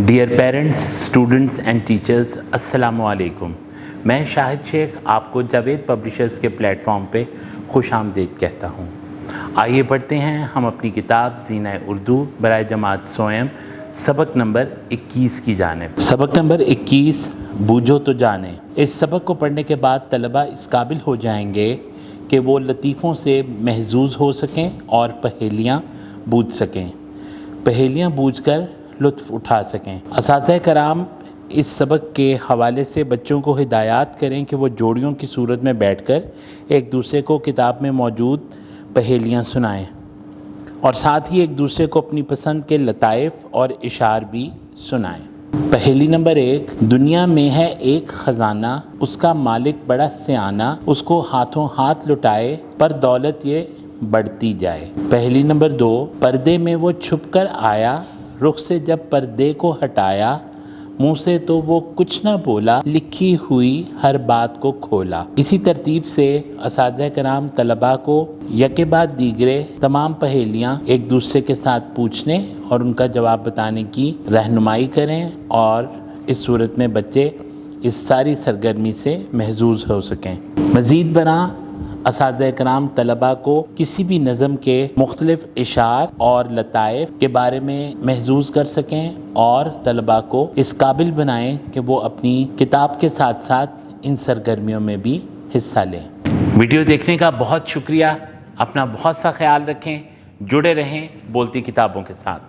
Dear parents, students and teachers, السلام علیکم۔ میں شاہد شیخ آپ کو جاوید پبلشرز کے پلیٹ فارم پہ خوش آمدید کہتا ہوں۔ آئیے پڑھتے ہیں ہم اپنی کتاب زینہ اردو برائے جماعت سوئم سبق نمبر 21 کی جانب۔ سبق نمبر 21، بوجھو تو جانے۔ اس سبق کو پڑھنے کے بعد طلبہ اس قابل ہو جائیں گے کہ وہ لطیفوں سے محظوظ ہو سکیں اور پہیلیاں بوجھ سکیں، پہیلیاں بوجھ کر لطف اٹھا سکیں۔ اساتذہ کرام اس سبق کے حوالے سے بچوں کو ہدایات کریں کہ وہ جوڑیوں کی صورت میں بیٹھ کر ایک دوسرے کو کتاب میں موجود پہیلیاں سنائیں اور ساتھ ہی ایک دوسرے کو اپنی پسند کے لطائف اور اشعار بھی سنائیں۔ پہیلی نمبر 1، دنیا میں ہے ایک خزانہ، اس کا مالک بڑا سیانہ، اس کو ہاتھوں ہاتھ لٹائے پر دولت یہ بڑھتی جائے۔ پہیلی نمبر 2، پردے میں وہ چھپ کر آیا، رخ سے جب پردے کو ہٹایا، منہ سے تو وہ کچھ نہ بولا، لکھی ہوئی ہر بات کو کھولا۔ اسی ترتیب سے اساتذہ کرام طلباء کو یکے بعد دیگرے تمام پہیلیاں ایک دوسرے کے ساتھ پوچھنے اور ان کا جواب بتانے کی رہنمائی کریں اور اس صورت میں بچے اس ساری سرگرمی سے محظوظ ہو سکیں۔ مزید برآں اساتذہ کرام طلباء کو کسی بھی نظم کے مختلف اشعار اور لطائف کے بارے میں محظوظ کر سکیں اور طلباء کو اس قابل بنائیں کہ وہ اپنی کتاب کے ساتھ ساتھ ان سرگرمیوں میں بھی حصہ لیں۔ ویڈیو دیکھنے کا بہت شکریہ، اپنا بہت سا خیال رکھیں، جڑے رہیں بولتی کتابوں کے ساتھ۔